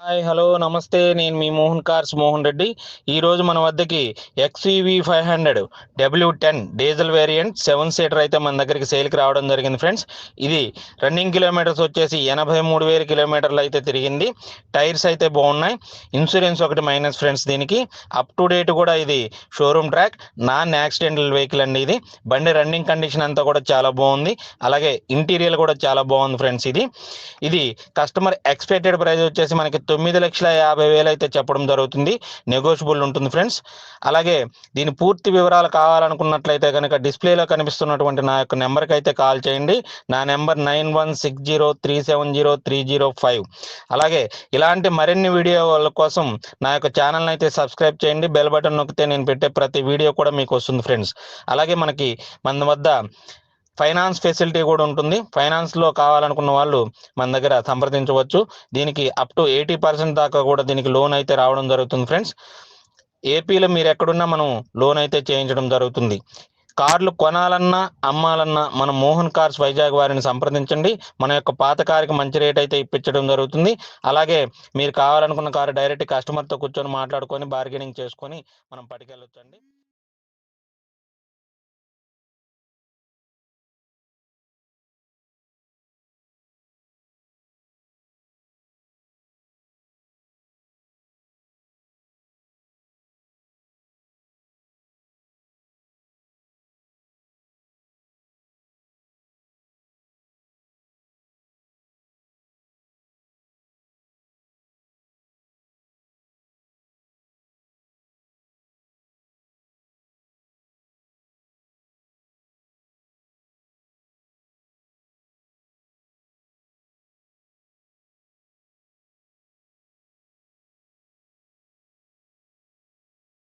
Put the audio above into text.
Hi hello నమస్తే. నేను మీ మోహన్ రెడ్డి. ఈరోజు మన వద్దకి XUV 500 W10 diesel variant 7 seater అయితే మన దగ్గరికి సేల్కి రావడం జరిగింది ఫ్రెండ్స్. ఇది రన్నింగ్ కిలోమీటర్స్ వచ్చేసి 83,000 కిలోమీటర్లు అయితే తిరిగింది. టైర్స్ అయితే బాగున్నాయి. ఇన్సూరెన్స్ ఒకటి మైనస్ ఫ్రెండ్స్. దీనికి అప్ టు డేట్ కూడా ఇది showroom track, non accidental vehicle అండి. ఇది బండి రన్నింగ్ కండిషన్ అంతా కూడా చాలా బాగుంది. అలాగే ఇంటీరియర్ కూడా చాలా బాగుంది ఫ్రెండ్స్. ఇది కస్టమర్ ఎక్స్పెక్టెడ్ ప్రైస్ వచ్చేసి మనకి 9,50,000 అయితే చెప్పడం జరుగుతుంది. నెగోషియబుల్ ఉంటుంది ఫ్రెండ్స్. అలాగే దీని పూర్తి వివరాలు కావాలనుకున్నట్లయితే కనుక డిస్ప్లేలో కనిపిస్తున్నటువంటి నా యొక్క నెంబర్కి అయితే కాల్ చేయండి. నా నెంబర్ 9160370305. అలాగే ఇలాంటి మరిన్ని వీడియోల కోసం నా యొక్క ఛానల్ని అయితే సబ్స్క్రైబ్ చేయండి. బెల్ బటన్ నొక్కితే నేను పెట్టే ప్రతి వీడియో కూడా మీకు వస్తుంది ఫ్రెండ్స్. అలాగే మన వద్ద ఫైనాన్స్ ఫెసిలిటీ కూడా ఉంటుంది. ఫైనాన్స్లో కావాలనుకున్న వాళ్ళు మన దగ్గర సంప్రదించవచ్చు. దీనికి అప్ టు 80% దాకా కూడా దీనికి లోన్ అయితే రావడం జరుగుతుంది ఫ్రెండ్స్. ఏపీలో మీరు ఎక్కడున్నా మనం లోన్ అయితే చేయించడం జరుగుతుంది. కార్లు కొనాలన్నా అమ్మాలన్నా మన మోహన్ కార్స్ వైజాగ్ వారిని సంప్రదించండి. మన యొక్క పాత కారుకి మంచి రేట్ అయితే ఇప్పించడం జరుగుతుంది. అలాగే మీరు కావాలనుకున్న కారు డైరెక్ట్ కస్టమర్తో కూర్చొని మాట్లాడుకొని బార్గెనింగ్ చేసుకొని మనం పట్టుకెళ్ళొచ్చండి.